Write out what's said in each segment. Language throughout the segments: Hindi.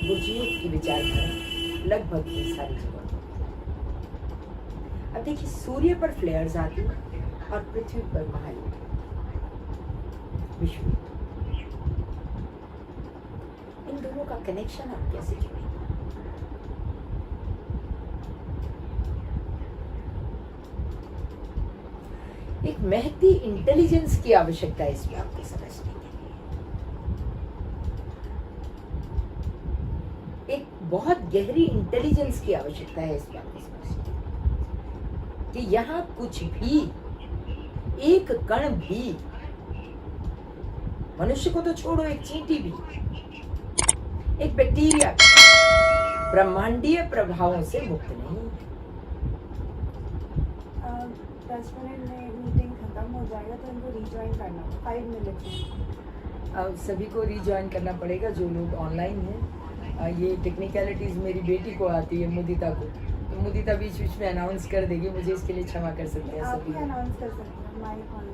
बुर्जीफ की विचारधारा लगभग इन सारी जगह। अब देखिए, सूर्य पर फ्लेयर्स आती हैं और पृथ्वी पर महायुद्ध, विश्व युद्ध। इन दोनों का कनेक्शन आप कैसे जोड़ेंगे? एक महती इंटेलिजेंस की आवश्यकता है इसमें आपको समझने के लिए। एक बहुत गहरी इंटेलिजेंस की आवश्यकता है इस बात को समझने कि यहाँ कुछ भी, एक कण भी, मनुष्य को तो छोड़ो, एक चींटी भी, एक बैक्टीरिया ब्रह्मांडीय प्रभावों से मुक्त नहीं। 10 मिनट में मीटिंग खत्म हो जाएगा तो इनको रिज्वाइन करना होगा 5 मिनट में। अब सभी को रिज्वाइन करना पड़ेगा जो लोग ऑनलाइन हैं। ये टेक्निकलिटीज मेरी बेटी को आती है, मुदिता को, तो मुदिता बीच बीच में अनाउंस कर देगी, मुझे इसके लिए क्षमा कर सकते हैं आप सभी। ही अनाउंस कर सकते हैं माइक ऑन।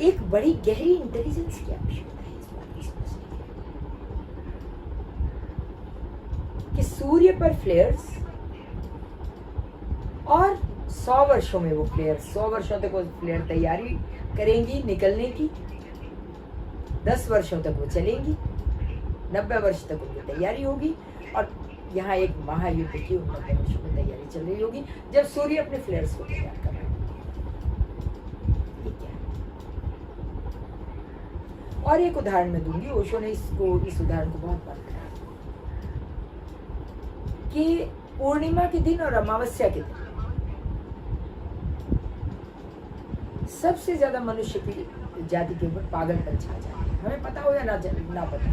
एक बड़ी गहरी इंटेलिजेंस की आवश्यकता है इस बात को समझने कि सूर्य पर फ्लेयर्स, और 100 वर्षों में वो फ्लेयर, 100 वर्षों तक वो फ्लेयर तैयारी करेंगी निकलने की, 10 वर्षों तक वो चलेंगी, 90 वर्ष तक उनकी तैयारी होगी, और यहाँ एक महायुद्ध की उन 90 वर्षों में तैयारी चल रही होगी जब सूर्य अपने फ्लेयर्स को तैयार कर रहा है। और एक उदाहरण मैं दूंगी, ओशो ने इस उदाहरण को बहुत बार दिया कि पूर्णिमा के दिन और अमावस्या के दिन सबसे ज्यादा मनुष्य की जाति के ऊपर पागलपन छा जाता है। हमें पता हो या ना पता,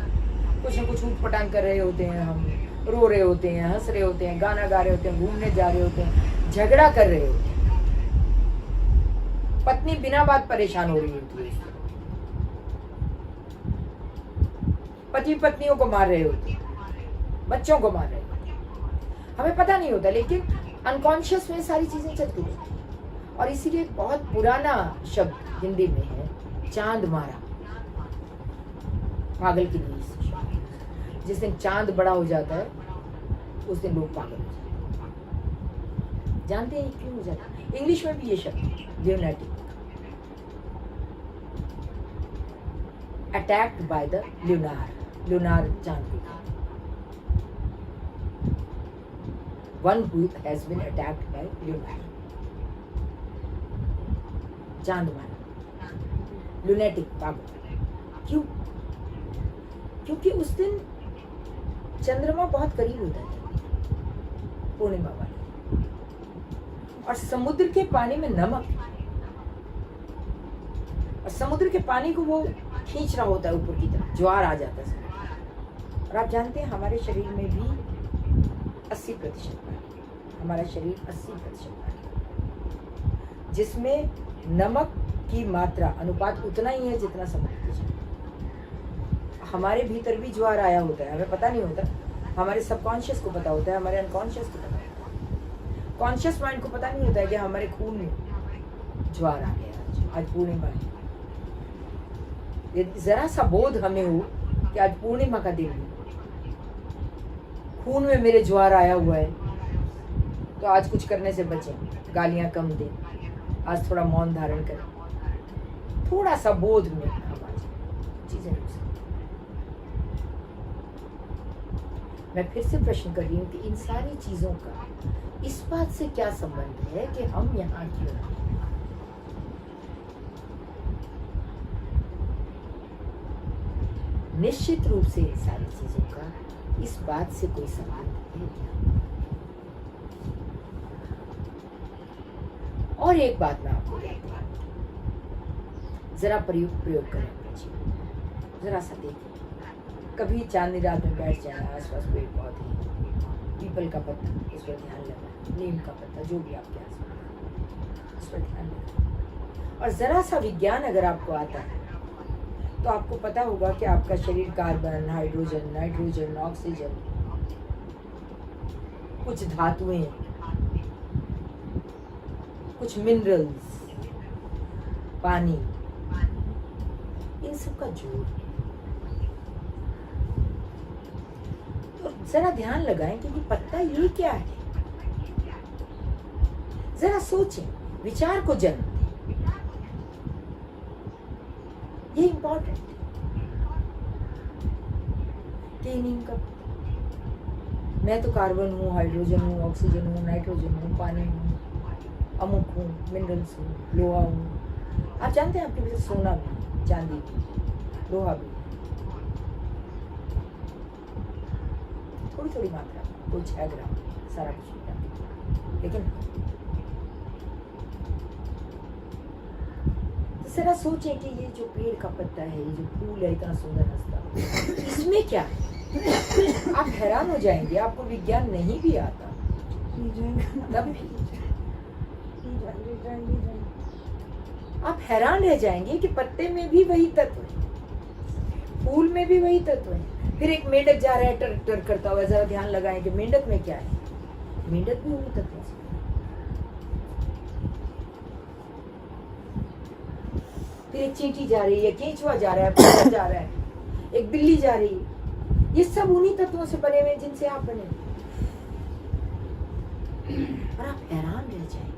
कुछ न कुछ ऊटपटांग कर रहे होते हैं, हम रो रहे होते हैं, हंस रहे होते हैं, गाना गा रहे होते हैं, घूमने जा रहे होते हैं, झगड़ा कर रहे होते हैं, पत्नी बिना बात परेशान हो रही होती है, पति पत्नियों को मार रहे होते हैं, बच्चों को मार रहे होते हैं, हमें पता नहीं होता, लेकिन अनकॉन्शियस में सारी चीजें चलती रहती हैं। और इसीलिए एक बहुत पुराना शब्द हिंदी में है, चांद मारा, पागल की नींद से। जिस दिन चांद बड़ा हो जाता है उस दिन लोग पागल हो जाते हैं। जानते हैं क्यों हो जाता है? इंग्लिश में भी ये शब्द lunatic, attacked by the lunar चांद को, one who has been attacked by lunar, चांद मारा, लूनेटिक, पागल। क्यों? क्योंकि उस दिन चंद्रमा बहुत करीब होता है, पूर्णिमा वाले, और समुद्र के पानी में नमक, और समुद्र के पानी को वो खींच रहा होता है ऊपर की तरफ, ज्वार आ जाता है। और आप जानते हैं हमारे शरीर में भी 80% पानी, हमारा शरीर 80% पानी, जिसमें नमक की मात्रा अनुपात उतना ही है जितना समुद्र की जल। हमारे भीतर भी ज्वार आया होता है, हमें पता नहीं होता, हमारे सबकॉन्शियस को पता होता है, हमारे अनकॉन्शियस को पता होता है। कॉन्शियस माइंड को पता नहीं होता है कि हमारे खून में ज्वार आ गया, आज पूर्णिमा है। यदि जरा सा बोध हमें हो कि आज पूर्णिमा का दिन है, खून में मेरे ज्वार आया हुआ है, तो आज कुछ करने से बचें, गालियां कम दें, आज थोड़ा मौन धारण करें, थोड़ा सा बोध में हम आ जाए, चीजें रुक सकती। मैं फिर से प्रश्न कर रही हूँ कि इन सारी चीजों का इस बात से क्या संबंध है कि हम यहाँ क्यों हैं? निश्चित रूप से इन सारी चीजों का इस बात से कोई संबंध है क्या? और एक बात मैं आपको कहती हूँ, जरा प्रयोग करें अपने जीवन में, जरा सा देखें। कभी चांदनी रात में बैठ जाए, आसपास पेड़ पौधे, पीपल का पत्ता, उस पर ध्यान लगाए, नीम का पत्ता, जो भी आपके आसपास, उस पर ध्यान लगाए। और जरा सा विज्ञान अगर आपको आता है तो आपको पता होगा कि आपका शरीर कार्बन, हाइड्रोजन, नाइट्रोजन, ऑक्सीजन, कुछ धातुएं, कुछ मिनरल्स, पानी, इन सब का जोड़, और जरा ध्यान लगाएं कि ये पत्ता ये क्या है। जरा सोचें, विचार को जन्म दें, ये इंपॉर्टेंट है कि नीम का मैं तो कार्बन हूँ, हाइड्रोजन हूँ, ऑक्सीजन हूँ, नाइट्रोजन हूँ, पानी हूँ, अमुक हूँ, मिनरल्स हूँ, लोहा हूँ। आप जानते हैं आपके भीतर सोना भी, चांदी भी, लोहा भी, थोड़ी थोड़ी मात्रा, कोई 6 ग्राम, सारा कुछ नहीं, लेकिन जरा सोचें कि ये जो पेड़ का पत्ता है, ये जो फूल है इतना सुंदर हंसता, इसमें क्या है? आप हैरान हो जाएंगे, आपको विज्ञान नहीं भी आता तब भी आप हैरान रह जाएंगे कि पत्ते में भी वही तत्व है, फूल में भी वही तत्व है। फिर एक मेंढक जा रहा है टर टर करता हुआ, जरा ध्यान लगाएं कि मेंढक में क्या है। मेंढक भी वही तत्व है। फिर एक चींटी जा रही है, केंचुआ जा रहा है, कुत्ता जा रहा है, एक बिल्ली जा रही है। ये सब उन्हीं तत्वों से बने हुए जिनसे आप बने, और आप हैरान रह जाएंगे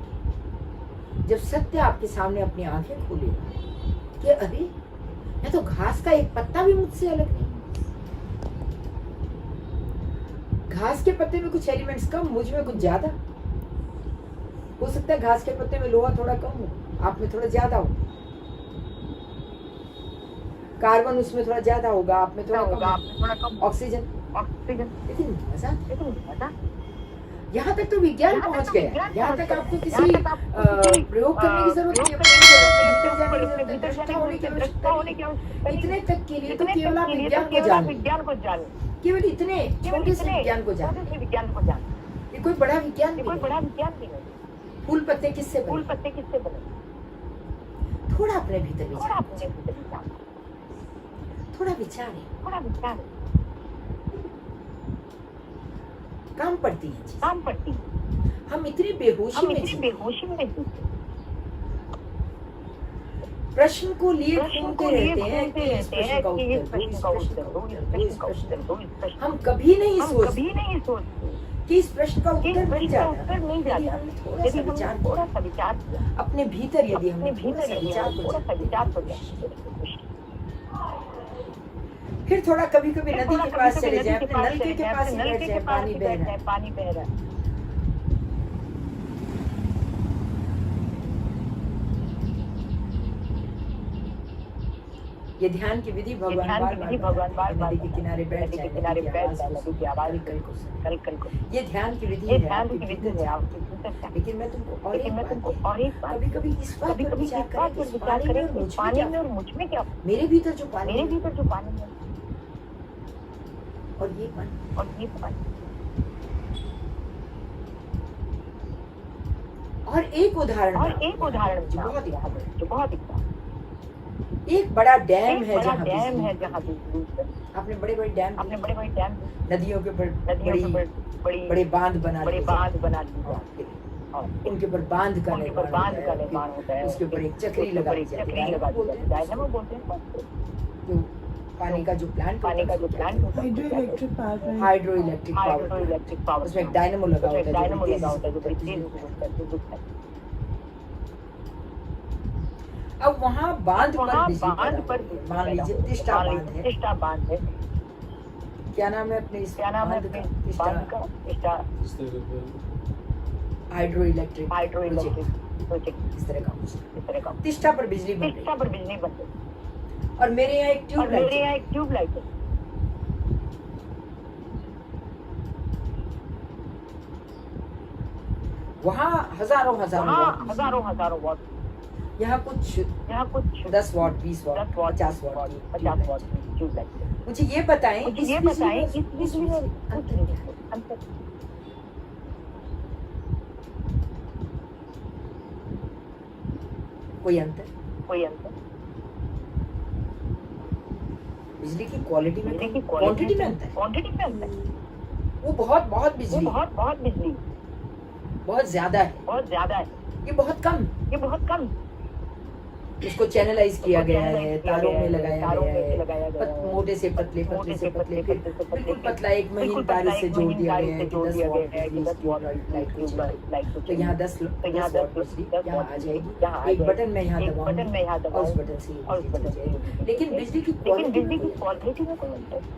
जब सत्य आपके सामने अपनी आंखें खोलेगा कि अरे मैं तो घास का एक पत्ता भी मुझसे अलग नहीं। घास के पत्ते में कुछ एलिमेंट्स कम, मुझ में कुछ ज्यादा। हो सकता है घास के पत्ते में लोहा थोड़ा कम हो, आप में थोड़ा ज्यादा हो। कार्बन उसमें थोड़ा ज्यादा होगा, आप में थोड़ा कम। ऑक्सीजन, लेकिन मजा यहाँ तक तो विज्ञान पहुँच गया। यहाँ तक आपको किसी प्रयोग करने की जरूरत नहीं है। इतने तक के लिए तो केवल आप विज्ञान को जान, केवल इतने छोटे से विज्ञान को जान। ये कोई बड़ा विज्ञान नहीं। फूल पत्ते किससे बने? थोड़ा अपने भीतर थोड़ा विचार काम पड़ती है। हम इतनी बेहोशी में प्रश्न को लिए घूमते रहते हैं कि इस प्रश्न का उत्तर। हम कभी नहीं सोचते कि इस प्रश्न का उत्तर मिल जाता यदि हमने थोड़ा सा विचार अपने भीतर, यदि हमने थोड़ा सा विचार को फिर थोड़ा कभी कभी नदी के पास चले जाए, अपने नलके के पास ही बैठ जाए, पानी बह रहा है। ये ध्यान की विधि भगवान बार नदी के किनारे बैठ जाए, नदी की आवाज कल को। ये ध्यान की विधि है, लेकिन मैं तुमको और एक बात, कभी इस बात पर विचार करें कि पानी में और मुझ में क्या, मेरे भीतर जो पानी है और ये पानी। और एक उदाहरण जो बहुत एक बड़ा डैम है जहाँ आपने बड़े डैम नदियों के बड़े बांध बना लिए, उनके ऊपर बांध का निर्माण होता है, उसके ऊपर एक चक्री लगाई जाती है, जो पानी का जो प्लांट हाइड्रो इलेक्ट्रिक पावर, उसमें एक डायनेमो लगा होता है। अब वहाँ बांध पर मान लीजिए तिस्टा बांध है। क्या नाम है अपने इस बांध का? हाइड्रो इलेक्ट्रिक प्रोजेक्ट, इस तरह का तिस्टा पर बिजली बन रही। और मेरे यहाँ एक ट्यूबलाइट है। वहाँ हजारों वाट, यहाँ कुछ 10 वाट, 20 वाट, 50 वाट की ट्यूबलाइट। मुझे ये बताएं इस बिजली में अंतर कोई अंतर? बिजली की क्वालिटी में, क्वांटिटी में अंतर। वो बहुत बिजली, बहुत ज्यादा है, ये बहुत कम। इसको चैनलाइज किया गया है, तारों में लगाया गया है, मोटे से पतले, पतले से पतले, फिर बिल्कुल पतला एक महीन तार से जोड़ दिया गया है कि 10 वॉट बिजली इसकी लाइट को चलाएगी। तो यहाँ 10 वॉट बिजली यहाँ आ जाएगी, एक बटन मैं यहाँ दबाऊंगी और उस बटन से ये बिजली चल जाएगी। लेकिन बिजली की क्वालिटी में कोई अंतर नहीं।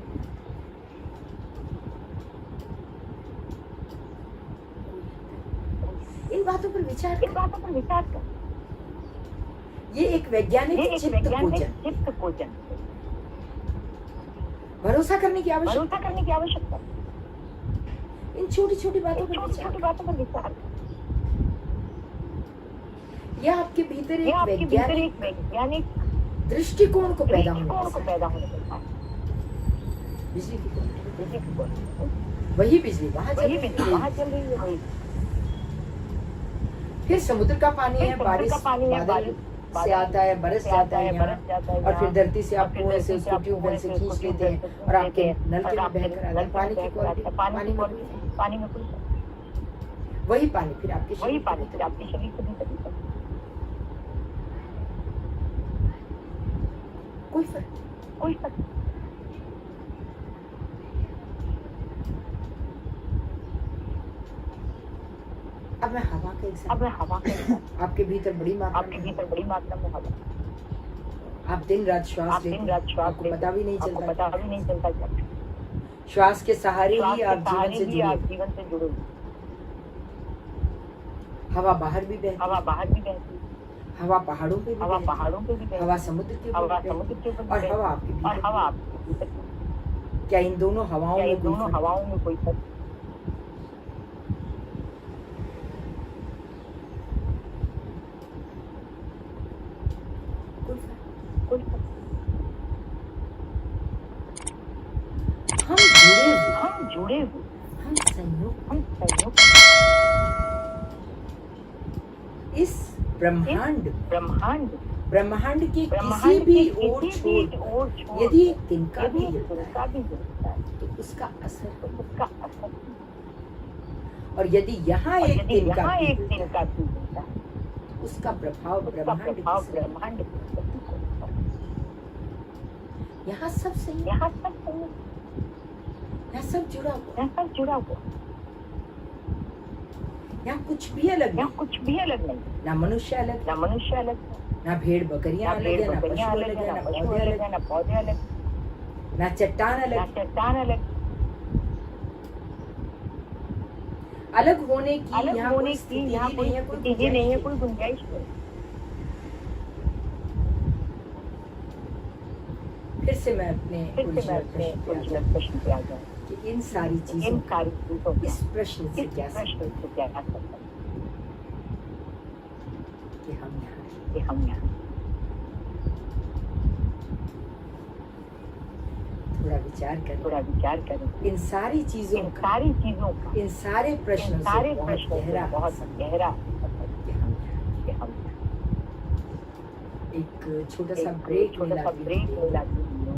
इन बातों पर विचार कर। ये एक वैज्ञानिक चित्त पूजन, भरोसा करने की आवश्यकता। इन छोटी छोटी बातों पर विचार। यह आपके भीतर एक वैज्ञानिक दृष्टिकोण को पैदा होने देता है। बिजली की वही बिजली वहां चल रही है। फिर समुद्र का पानी है, बारिश बादल से आता है, बरस जाता है यहाँ, और फिर धरती से आप कुएं से उसको ट्यूबवेल से खींच लेते हैं और आपके नलके में बहकर आता है। पानी की क्वालिटी, पानी में वही पानी फिर आपके शरीर के भीतर कोई फर्क। अब मैं हवा के एग्जाम्पल, आपके भीतर बड़ी मात्रा में हवा, आप दिन रात श्वास लेते हैं, आपको पता भी नहीं चलता। श्वास के सहारे ही आप जीवन से जुड़े। हवा बाहर भी बहती, हवा पहाड़ों पे भी बहती, हवा समुद्र के ऊपर और हवा आपके भीतर। क्या इन दोनों हवाओं में कोई फर्क? हम जुड़े हुए, हम संयोग इस ब्रह्मांड के किसी भी ओर छोर यदि एक तिनका भी गिरता है तो उसका असर और यदि यहाँ एक तिनका गिरता है उसका प्रभाव ब्रह्मांड यहाँ सब सही, यहाँ सब जुड़ा हुआ। यहाँ कुछ भी अलग नहीं, ना मनुष्य अलग, ना भेड़ बकरियां अलग है, ना पशु अलग है, ना पौधे अलग, ना चट्टान अलग। अलग होने की यहाँ कोई स्थिति नहीं है, कोई गुंजाइश नहीं। फिर से मैं अपने प्रश्न पे आ जाऊं कि इन सारी चीजों इस प्रश्न से क्या सकता कि हम यहाँ थोड़ा विचार करें इन सारी चीजों का, इन सारे प्रश्नों से बहुत गहरा कि हम एक छोटा सा ब्रेक मिला।